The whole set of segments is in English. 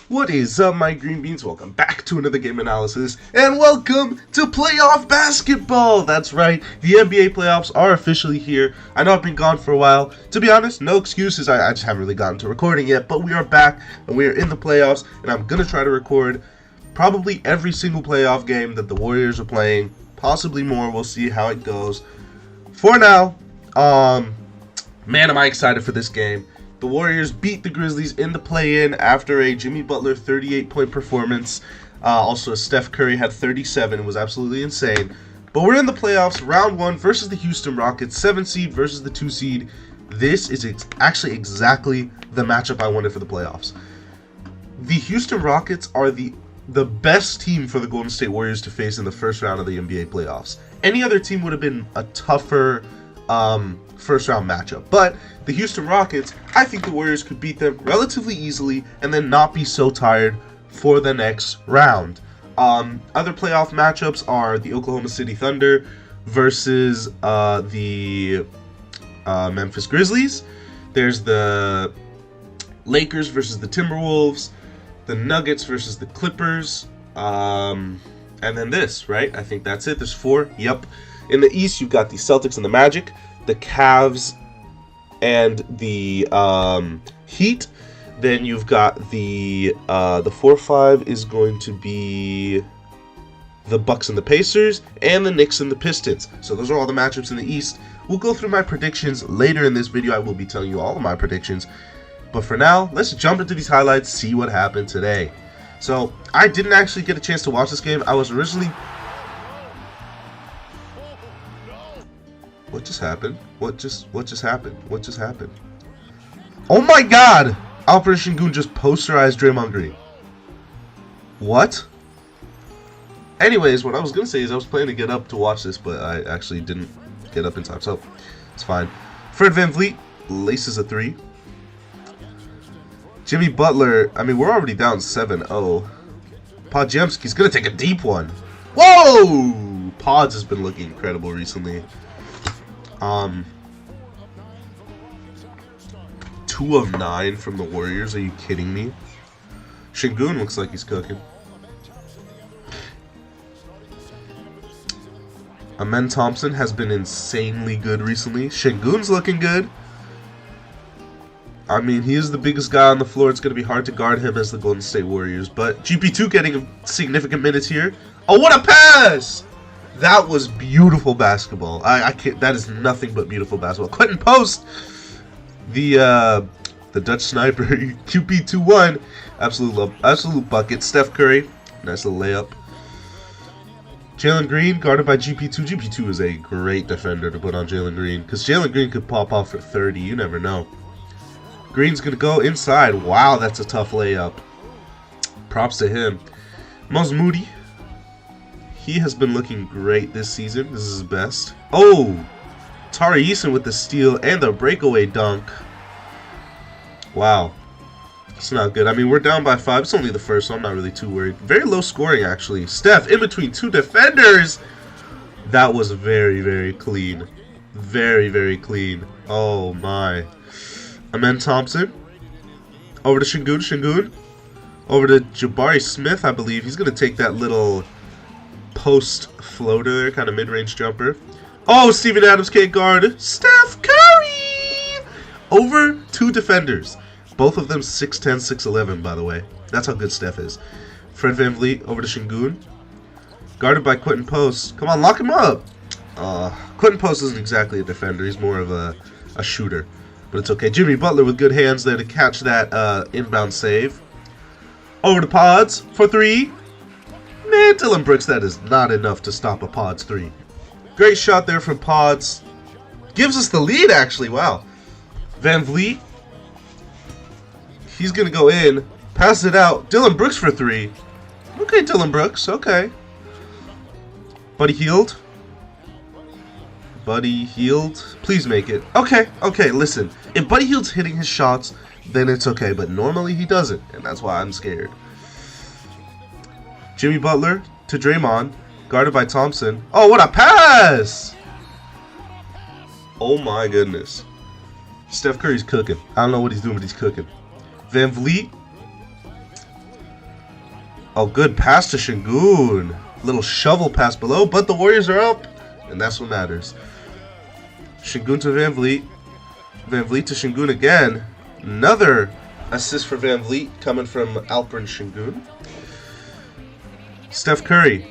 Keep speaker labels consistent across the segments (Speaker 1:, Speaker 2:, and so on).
Speaker 1: What is up, my green beans? Welcome back to another game analysis, and welcome to playoff basketball! That's right, the NBA playoffs are officially here. I know I've been gone for a while. To be honest, no excuses, I just haven't really gotten to recording yet, but we are back, and we are in the playoffs, and I'm going to try to record probably every single playoff game that the Warriors are playing, possibly more. We'll see how it goes. For now, man, am I excited for this game. The Warriors beat the Grizzlies in the play-in after a Jimmy Butler 38-point performance. Also, Steph Curry had 37. It was absolutely insane. But we're in the playoffs, round 1 versus the Houston Rockets, 7 seed versus the 2 seed. This is actually exactly the matchup I wanted for the playoffs. The Houston Rockets are the best team for the Golden State Warriors to face in the first round of the NBA playoffs. Any other team would have been a tougher first round matchup, but the Houston Rockets, I think the Warriors could beat them relatively easily and then not be so tired for the next round. Other playoff matchups are the Oklahoma City Thunder versus the Memphis Grizzlies. There's the Lakers versus the Timberwolves, the Nuggets versus the Clippers, and then this, right? I think that's it. There's 4. Yep. In the East, you've got the Celtics and the Magic, the Cavs and the Heat. Then you've got the 4-5 is going to be the Bucks and the Pacers, and the Knicks and the Pistons. So those are all the matchups in the East. We'll go through my predictions later in this video. I will be telling you all of my predictions. But for now, let's jump into these highlights, see what happened today. So I didn't actually get a chance to watch this game. I was originally... What just happened? What just happened? What just happened? Oh my god! Alperen Sengun just posterized Draymond Green. What? Anyways, what I was going to say is I was planning to get up to watch this, but I actually didn't get up in time, so it's fine. Fred VanVleet laces a 3. Jimmy Butler, I mean, we're already down 7-0. Podziemski's going to take a deep one. Whoa! Pods has been looking incredible recently. 2 of 9 from the Warriors. Are you kidding me? Sengun looks like he's cooking. Amen Thompson has been insanely good recently. Sengun's looking good. I mean, he is the biggest guy on the floor. It's going to be hard to guard him as the Golden State Warriors. But GP2 getting significant minutes here. Oh, what a pass! That was beautiful basketball. I can't. That is nothing but beautiful basketball. Quentin Post, the Dutch sniper, QP2-1, absolute bucket. Steph Curry, nice little layup. Jalen Green guarded by GP2. GP2 is a great defender to put on Jalen Green because Jalen Green could pop off for 30. You never know. Green's gonna go inside. Wow, that's a tough layup. Props to him. Mos Moody. He has been looking great this season. This is his best. Oh! Tari Eason with the steal and the breakaway dunk. Wow. It's not good. I mean, we're down by 5. It's only the first, so I'm not really too worried. Very low scoring, actually. Steph in between 2 defenders. That was very, very clean. Very, very clean. Oh, my. Amen Thompson. Over to Sengun. Sengun. Over to Jabari Smith, I believe. He's going to take that little... post floater there, kind of mid-range jumper. Oh, Steven Adams can't guard Steph Curry! Over 2 defenders. Both of them 6'10", 6'11", by the way. That's how good Steph is. Fred VanVleet over to Sengun. Guarded by Quentin Post. Come on, lock him up! Quentin Post isn't exactly a defender. He's more of a shooter. But it's okay. Jimmy Butler with good hands there to catch that inbound save. Over to Pods for 3. Man, Dillon Brooks, that is not enough to stop a Pods 3. Great shot there from Pods. Gives us the lead, actually. Wow. VanVleet. He's going to go in. Pass it out. Dillon Brooks for 3. Okay, Dillon Brooks. Okay. Buddy Hield. Buddy Hield. Please make it. Okay. Okay, listen. If Buddy Hield's hitting his shots, then it's okay. But normally he doesn't. And that's why I'm scared. Jimmy Butler to Draymond, guarded by Thompson. Oh, what a pass! Oh my goodness. Steph Curry's cooking. I don't know what he's doing, but he's cooking. VanVleet Oh, good pass to Şengün. Little shovel pass below, but the Warriors are up, and that's what matters. Şengün to Van Vliet. Van Vliet to Şengün again. Another assist for Van Vliet coming from Alperen Şengün. Steph Curry.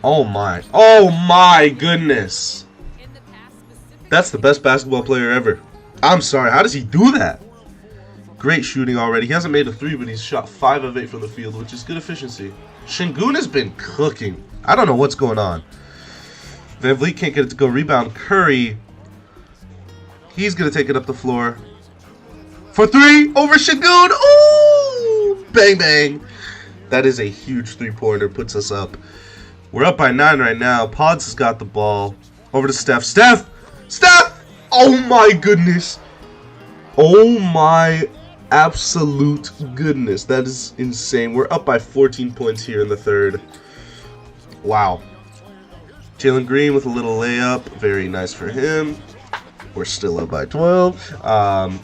Speaker 1: Oh my goodness. That's the best basketball player ever. I'm sorry, how does he do that? Great shooting already. He hasn't made a 3, but he's shot 5 of 8 from the field, which is good efficiency. Şengün has been cooking. I don't know what's going on. Van Vliet can't get it to go. Rebound, Curry. He's going to take it up the floor. For 3, over Şengün. Ooh! Bang, bang. That is a huge 3-pointer. Puts us up. We're up by 9 right now. Pods has got the ball. Over to Steph. Steph! Steph! Oh my goodness. Oh my absolute goodness. That is insane. We're up by 14 points here in the third. Wow. Jalen Green with a little layup. Very nice for him. We're still up by 12.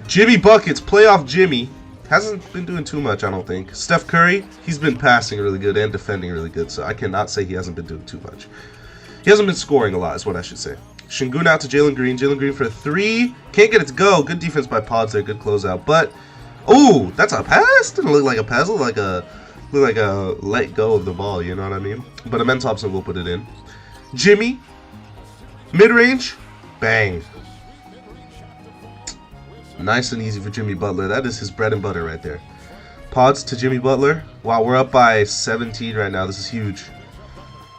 Speaker 1: Jimmy Buckets. Playoff Jimmy. Hasn't been doing too much, I don't think. Steph Curry. He's been passing really good and defending really good. So I cannot say he hasn't been doing too much. He hasn't been scoring a lot is what I should say. Şengün out to Jalen Green. Jalen Green for a 3. Can't get it to go. Good defense by Pods there. Good closeout. But, oh, that's a pass? Didn't look like a pass. Look like a let go of the ball. You know what I mean? But Amen Thompson will put it in. Jimmy. Mid-range. Bang. Nice and easy for Jimmy Butler. That is his bread and butter right there. Pods to Jimmy Butler. Wow, we're up by 17 right now. This is huge.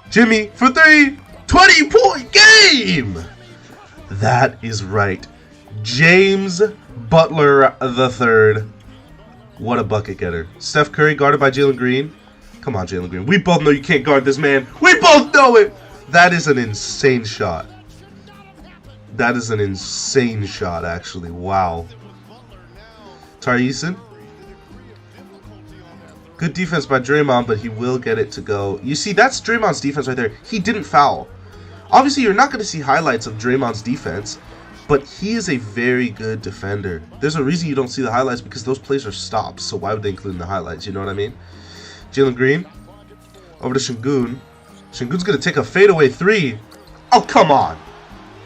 Speaker 1: Jimmy for 3. 20-point game! That is right. James Butler III. What a bucket getter. Steph Curry guarded by Jalen Green. Come on, Jalen Green. We both know you can't guard this man. We both know it. That is an insane shot. That is an insane shot, actually. Wow. Tari Eason. Good defense by Draymond, but he will get it to go. You see, that's Draymond's defense right there. He didn't foul. Obviously, you're not going to see highlights of Draymond's defense, but he is a very good defender. There's a reason you don't see the highlights because those plays are stops, so why would they include in the highlights? You know what I mean? Jalen Green. Over to Şengün. Şengün's going to take a fadeaway 3. Oh, come on.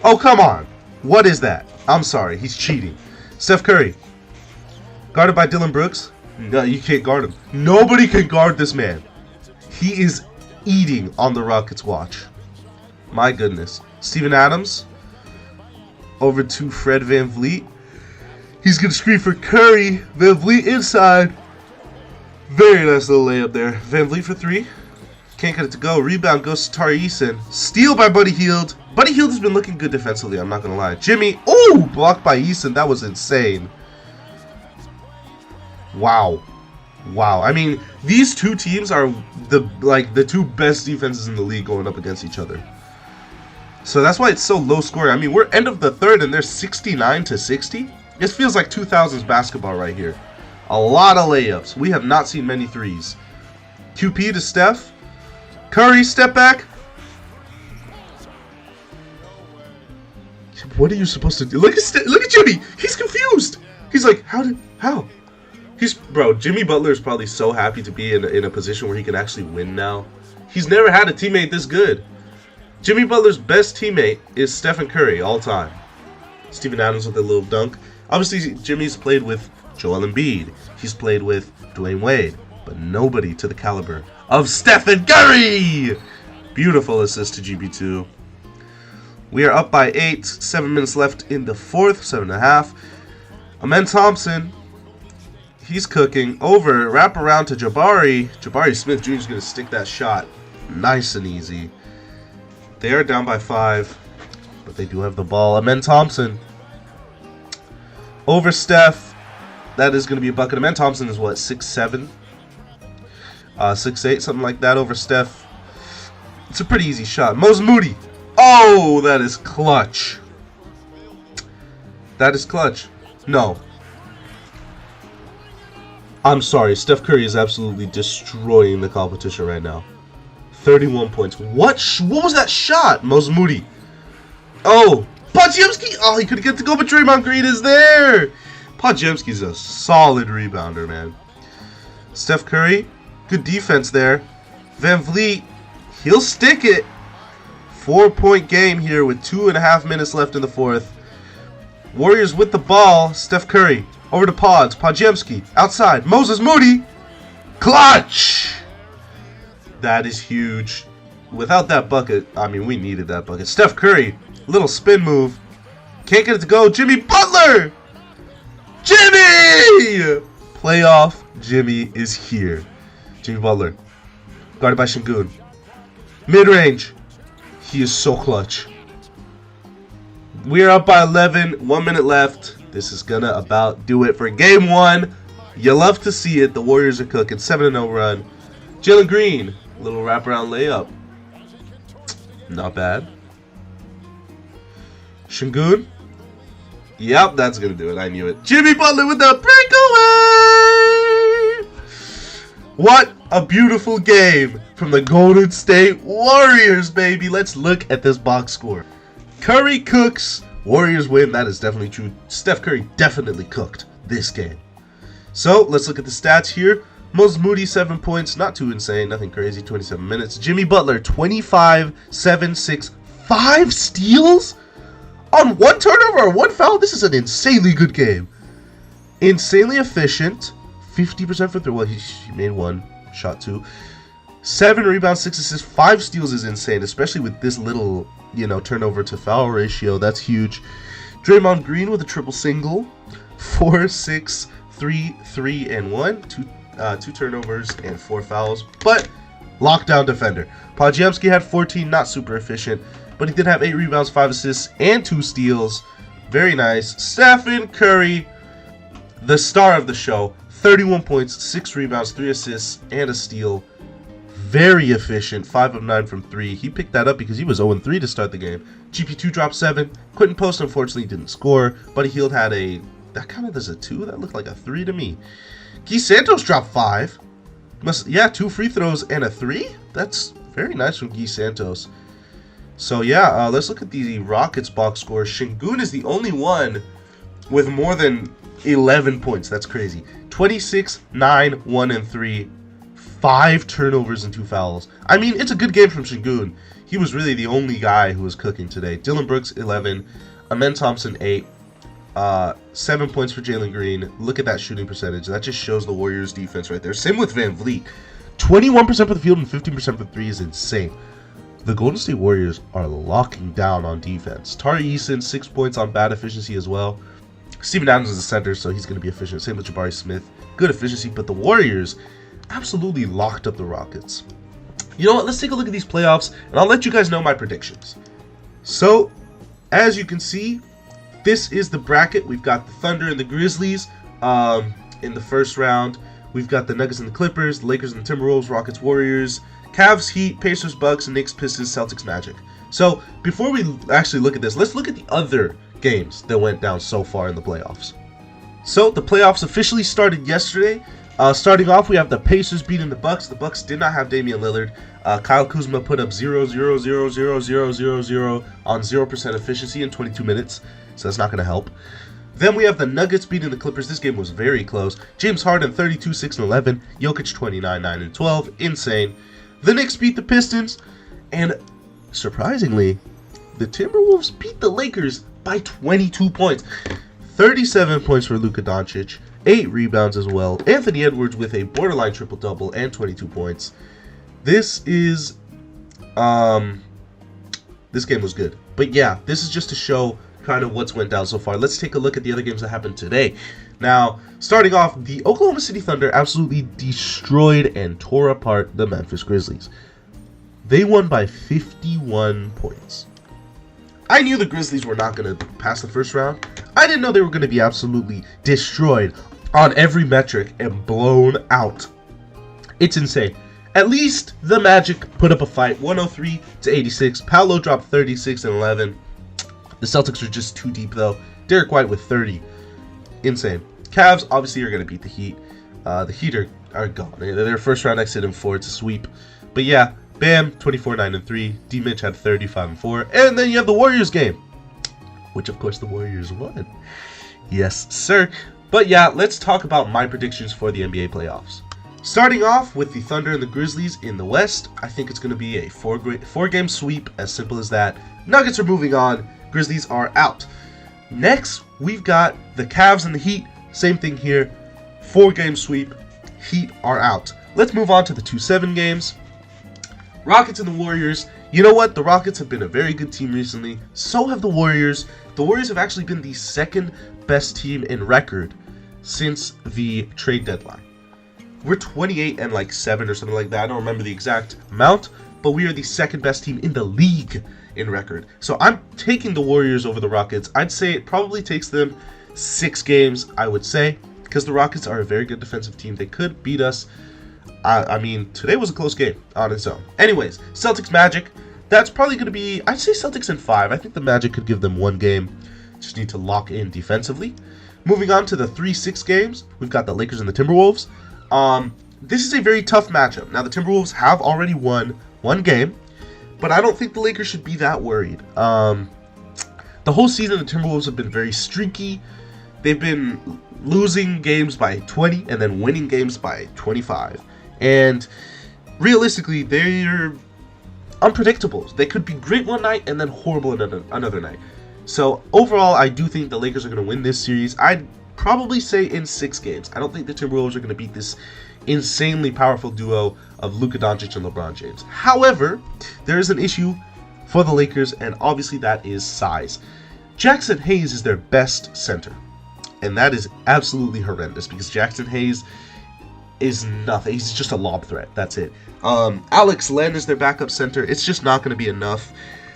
Speaker 1: Oh, come on. What is that? I'm sorry. He's cheating. Steph Curry. Guarded by Dylan Brooks. No, you can't guard him. Nobody can guard this man. He is eating on the Rockets' watch. My goodness. Steven Adams. Over to Fred Van Vliet. He's going to screen for Curry. Van Vliet inside. Very nice little layup there. Van Vliet for 3. Can't get it to go. Rebound goes to Tari Eason. Steal by Buddy Hield. Buddy Hield has been looking good defensively, I'm not going to lie. Jimmy. Ooh! Blocked by Eason. That was insane. Wow. Wow. I mean, these two teams are the two best defenses in the league going up against each other. So that's why it's so low scoring. I mean, we're end of the third and they're 69-60. It feels like 2000s basketball right here. A lot of layups. We have not seen many threes. QP to Steph. Curry, step back. What are you supposed to do? Look at Jimmy. He's confused. He's like, how? Bro, Jimmy Butler is probably so happy to be in a position where he can actually win now. He's never had a teammate this good. Jimmy Butler's best teammate is Stephen Curry all time. Steven Adams with a little dunk. Obviously, Jimmy's played with Joel Embiid. He's played with Dwayne Wade. But nobody to the caliber of Stephen Curry! Beautiful assist to GB2. We are up by 8. 7 minutes left in the fourth. 7.5. Amen Thompson. He's cooking. Over. Wrap around to Jabari. Jabari Smith Jr. is going to stick that shot. Nice and easy. They are down by 5. But they do have the ball. Amen Thompson. Over Steph. That is going to be a bucket. Amen Thompson is what? 6'7"? 6'8", something like that over Steph. It's a pretty easy shot. Mose Moody. Oh, that is clutch. That is clutch. No. I'm sorry. Steph Curry is absolutely destroying the competition right now. 31 points. What was that shot? Mose Moody. Oh, Podziemski. Oh, he couldn't get to go, but Draymond Green is there. Podziemski's a solid rebounder, man. Steph Curry, good defense there. Van Vliet, he'll stick it. 4-point game here with 2.5 minutes left in the fourth. Warriors with the ball. Steph Curry over to Pods. Podziemski outside. Moses Moody. Clutch! That is huge. Without that bucket, I mean, we needed that bucket. Steph Curry, little spin move. Can't get it to go. Jimmy Butler! Jimmy! Playoff Jimmy is here. Jimmy Butler, guarded by Şengün. Mid-range. He is so clutch. We are up by 11. 1 minute left. This is gonna about do it for game one. You love to see it. The Warriors are cooking. 7-0 run. Jalen Green, little wraparound layup. Not bad. Şengün. Yep, that's gonna do it. I knew it. Jimmy Butler with the breakaway. What a beautiful game from the Golden State Warriors, baby. Let's look at this box score. Curry cooks. Warriors win. That is definitely true. Steph Curry definitely cooked this game. So let's look at the stats here. Moses Moody, 7 points. Not too insane. Nothing crazy. 27 minutes. Jimmy Butler, 25, 7, 6, 5 steals on 1 turnover or 1 foul. This is an insanely good game. Insanely efficient. 50% for 3. Well, he made 1. Shot 2. 7 rebounds, 6 assists, 5 steals is insane, especially with this little, turnover to foul ratio. That's huge. Draymond Green with a triple single. 4, 6, 3, 3, and 1. 2 turnovers and 4 fouls, but lockdown defender. Podziemski had 14, not super efficient, but he did have 8 rebounds, 5 assists, and 2 steals. Very nice. Stephen Curry, the star of the show, 31 points, 6 rebounds, 3 assists, and a steal. Very efficient, 5 of 9 from 3. He picked that up because he was 0-3 to start the game. GP2 dropped 7. Quentin Post unfortunately didn't score. Buddy Hield had that counted as a 2? That looked like a 3 to me. Guy Santos dropped 5. 2 free throws and a 3? That's very nice from Guy Santos. So yeah, let's look at the Rockets box score. Şengün is the only one with more than 11 points. That's crazy. 26, 9, 1, and 3. 5 turnovers and 2 fouls. I mean, it's a good game from Şengün. He was really the only guy who was cooking today. Dylan Brooks, 11. Amen Thompson, 8. 7 points for Jalen Green. Look at that shooting percentage. That just shows the Warriors defense right there. Same with Van Vliet. 21% for the field and 15% for 3 is insane. The Golden State Warriors are locking down on defense. Tari Eason, 6 points on bad efficiency as well. Steven Adams is a center, so he's going to be efficient. Same with Jabari Smith. Good efficiency, but the Warriors absolutely locked up the Rockets. You know what? Let's take a look at these playoffs, and I'll let you guys know my predictions. So, as you can see, this is the bracket. We've got the Thunder and the Grizzlies in the first round. We've got the Nuggets and the Clippers, the Lakers and the Timberwolves, Rockets, Warriors, Cavs, Heat, Pacers, Bucks, Knicks, Pistons, Celtics, Magic. So, before we actually look at this, let's look at the other games that went down so far in the playoffs. So, the playoffs officially started yesterday. Starting off, we have the Pacers beating the Bucks. The Bucks did not have Damian Lillard. Kyle Kuzma put up 0 on 0% efficiency in 22 minutes, so that's not going to help. Then we have the Nuggets beating the Clippers. This game was very close. James Harden 32, 6, and 11. Jokic 29, 9, and 12. Insane. The Knicks beat the Pistons, and surprisingly, the Timberwolves beat the Lakers by 22 points. 37 points for Luka Doncic. 8 rebounds as well. Anthony Edwards with a borderline triple-double and 22 points. This is, this game was good. But yeah, this is just to show kind of what's went down so far. Let's take a look at the other games that happened today. Now, starting off, the Oklahoma City Thunder absolutely destroyed and tore apart the Memphis Grizzlies. They won by 51 points. I knew the Grizzlies were not going to pass the first round. I didn't know they were going to be absolutely destroyed on every metric and blown out. It's insane. At least the Magic put up a fight, 103-86. Paolo dropped 36 and 11. The Celtics are just too deep though. Derek White with 30. Insane. Cavs obviously are going to beat the Heat. The Heat are gone. Their first round exit in 4. It's a sweep. But yeah, Bam, 24, 9, and 3. D-Mitch had 35 and 4. And then you have the Warriors game, which of course the Warriors won. Yes, sir. But yeah, let's talk about my predictions for the NBA playoffs. Starting off with the Thunder and the Grizzlies in the West, I think it's going to be a four-game sweep, as simple as that. Nuggets are moving on, Grizzlies are out. Next, we've got the Cavs and the Heat, same thing here, 4-game sweep, Heat are out. Let's move on to the 2-7 games. Rockets and the Warriors. You know what? The Rockets have been a very good team recently. So have the Warriors. The Warriors have actually been the second best team in record since the trade deadline. We're 28-7 or something like that. I don't remember the exact amount, but we are the second best team in the league in record. So I'm taking the Warriors over the Rockets. I'd say it probably takes them 6 games, I would say, because the Rockets are a very good defensive team. They could beat us. I mean, today was a close game on its own. Anyways, Celtics Magic. That's probably going to be, I'd say Celtics in 5. I think the Magic could give them 1 game. Just need to lock in defensively. Moving on to the 3-6 games, we've got the Lakers and the Timberwolves. This is a very tough matchup. Now, the Timberwolves have already won 1 game, but I don't think the Lakers should be that worried. The whole season, the Timberwolves have been very streaky. They've been losing games by 20 and then winning games by 25. And realistically, they're unpredictable. They could be great one night and then horrible another night. So overall, I do think the Lakers are going to win this series. I'd probably say in 6 games. I don't think the Timberwolves are going to beat this insanely powerful duo of Luka Doncic and LeBron James. However, there is an issue for the Lakers, and obviously that is size. Jackson Hayes is their best center, and that is absolutely horrendous because Jackson Hayes is nothing. He's just a lob threat. That's it. Alex Len is their backup center. It's just not going to be enough.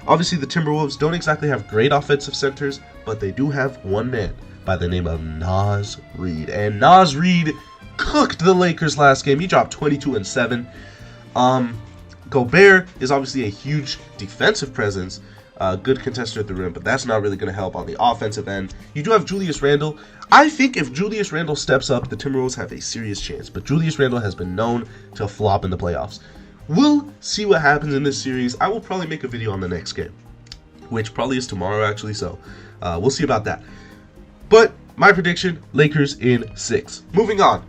Speaker 1: Obviously, the Timberwolves don't exactly have great offensive centers, but they do have one man by the name of Naz Reid. And Naz Reid cooked the Lakers last game. He dropped 22-7. Gobert is obviously a huge defensive presence, good contester at the rim, but that's not really going to help on the offensive end. You do have Julius Randle. I think if Julius Randle steps up, the Timberwolves have a serious chance, but Julius Randle has been known to flop in the playoffs. We'll see what happens in this series. I will probably make a video on the next game, which probably is tomorrow actually, so we'll see about that. But my prediction, Lakers in 6. Moving on,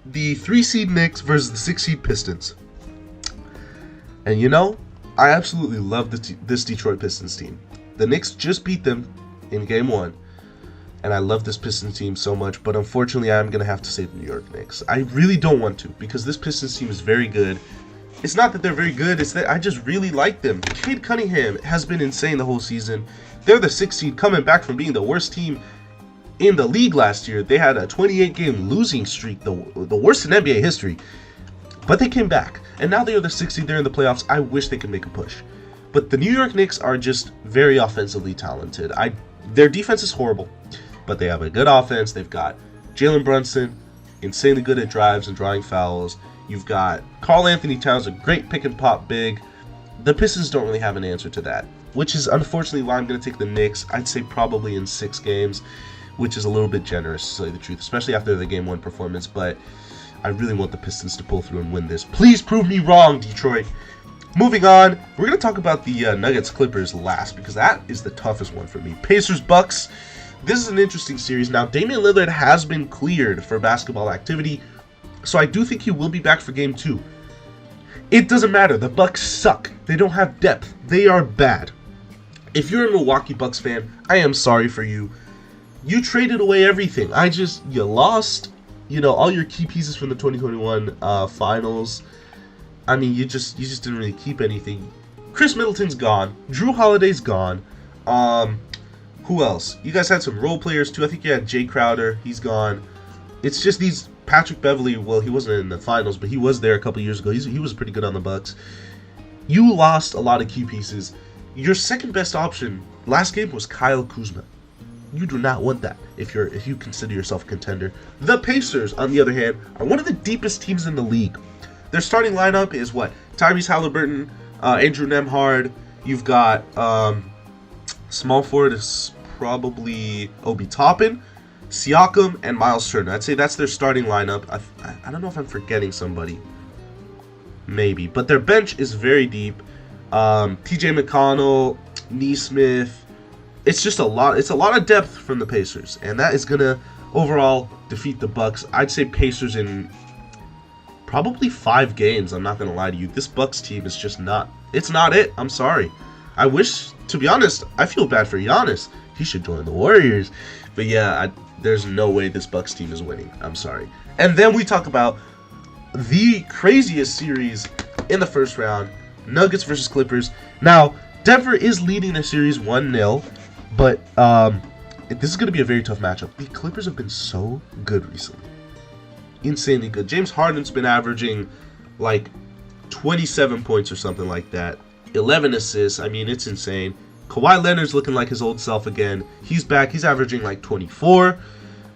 Speaker 1: the 3-seed Knicks versus the 6-seed Pistons. And you know, I absolutely love this Detroit Pistons team. The Knicks just beat them in Game 1, and I love this Pistons team so much, but unfortunately I'm going to have to say the New York Knicks. I really don't want to, because this Pistons team is very good. It's not that they're very good, it's that I just really like them. Cade Cunningham has been insane the whole season. They're the 6th seed coming back from being the worst team in the league last year. They had a 28-game losing streak, the worst in NBA history. But they came back, and now they are the 6th seed. They're in the playoffs. I wish they could make a push. But the New York Knicks are just very offensively talented. Their defense is horrible, but they have a good offense. They've got Jalen Brunson, insanely good at drives and drawing fouls. You've got Karl Anthony Towns, a great pick-and-pop big. The Pistons don't really have an answer to that, which is unfortunately why I'm going to take the Knicks. I'd say probably in 6 games, which is a little bit generous, to say the truth, especially after the Game 1 performance, but I really want the Pistons to pull through and win this. Please prove me wrong, Detroit. Moving on, we're going to talk about the Nuggets-Clippers last, because that is the toughest one for me. Pacers-Bucks, this is an interesting series. Now, Damian Lillard has been cleared for basketball activity, so I do think he will be back for Game 2. It doesn't matter. The Bucks suck. They don't have depth. They are bad. If you're a Milwaukee Bucks fan, I am sorry for you. You traded away everything. You lost, all your key pieces from the 2021 finals. I mean, you just didn't really keep anything. Chris Middleton's gone. Drew Holiday's gone. Who else? You guys had some role players too. I think you had Jay Crowder. He's gone. It's just these Patrick Beverley. Well, he wasn't in the finals, but he was there a couple years ago. He was pretty good on the Bucks. You lost a lot of key pieces. Your second best option last game was Kyle Kuzma. You do not want that if you consider yourself a contender. The Pacers, on the other hand, are one of the deepest teams in the league. Their starting lineup is what? Tyrese Halliburton, Andrew Nembhard. You've got small forward is probably Obi Toppin, Siakam, and Miles Turner. I'd say that's their starting lineup. I don't know if I'm forgetting somebody. Maybe. But their bench is very deep. TJ McConnell, Nesmith. It's just a lot. It's a lot of depth from the Pacers. And that is going to overall defeat the Bucks. I'd say Pacers in probably 5 games. I'm not gonna lie to you. This Bucks team is just not. It's not it. I'm sorry. I wish, to be honest, I feel bad for Giannis. He should join the Warriors. But yeah, there's no way this Bucks team is winning. I'm sorry. And then we talk about the craziest series in the first round, Nuggets versus Clippers. Now, Denver is leading the series 1-0, but this is going to be a very tough matchup. The Clippers have been so good recently. Insanely good. James Harden's been averaging like 27 points or something like that. 11 assists. I mean, it's insane. Kawhi Leonard's looking like his old self again. He's back. He's averaging like 24.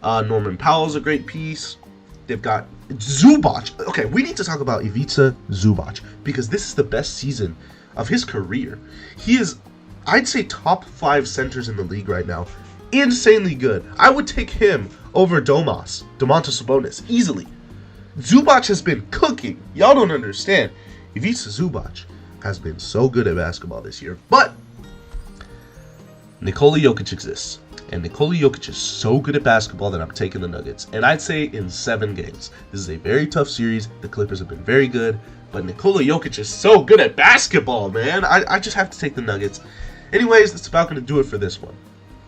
Speaker 1: Norman Powell's a great piece. They've got Zubac. Okay, we need to talk about Ivica Zubac because this is the best season of his career. He is, I'd say, top 5 centers in the league right now. Insanely good. I would take him over Domantas Sabonis easily. Zubac has been cooking. Y'all don't understand. Ivica Zubac has been so good at basketball this year. But Nikola Jokic exists. And Nikola Jokic is so good at basketball that I'm taking the Nuggets. And I'd say in 7 games. This is a very tough series. The Clippers have been very good. But Nikola Jokic is so good at basketball, man. I just have to take the Nuggets. Anyways, that's about going to do it for this one.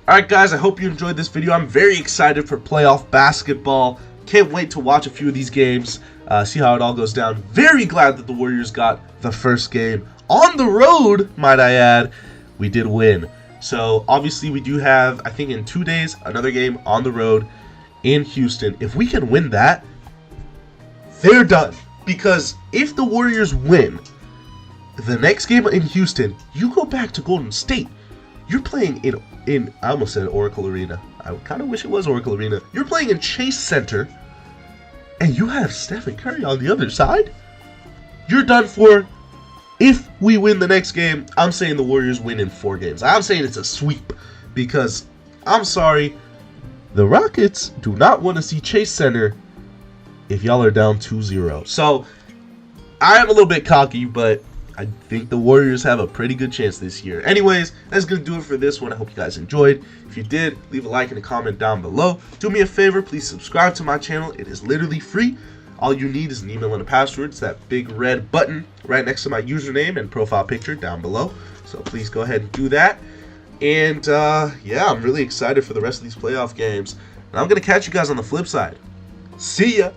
Speaker 1: Alright guys, I hope you enjoyed this video. I'm very excited for playoff basketball. Can't wait to watch a few of these games. See how it all goes down. Very glad that the Warriors got the first game. On the road, might I add. We did win. So, obviously, we do have, I think in 2 days, another game on the road in Houston. If we can win that, they're done. Because if the Warriors win the next game in Houston, you go back to Golden State. You're playing in I almost said Oracle Arena. I kind of wish it was Oracle Arena. You're playing in Chase Center, and you have Stephen Curry on the other side. You're done for. If we win the next game, I'm saying the Warriors win in 4 games. I'm saying it's a sweep because, I'm sorry, the Rockets do not want to see Chase Center if y'all are down 2-0. So, I am a little bit cocky, but I think the Warriors have a pretty good chance this year. Anyways, that's going to do it for this one. I hope you guys enjoyed. If you did, leave a like and a comment down below. Do me a favor, please subscribe to my channel. It is literally free. All you need is an email and a password. It's that big red button right next to my username and profile picture down below. So please go ahead and do that. And yeah, I'm really excited for the rest of these playoff games. And I'm going to catch you guys on the flip side. See ya!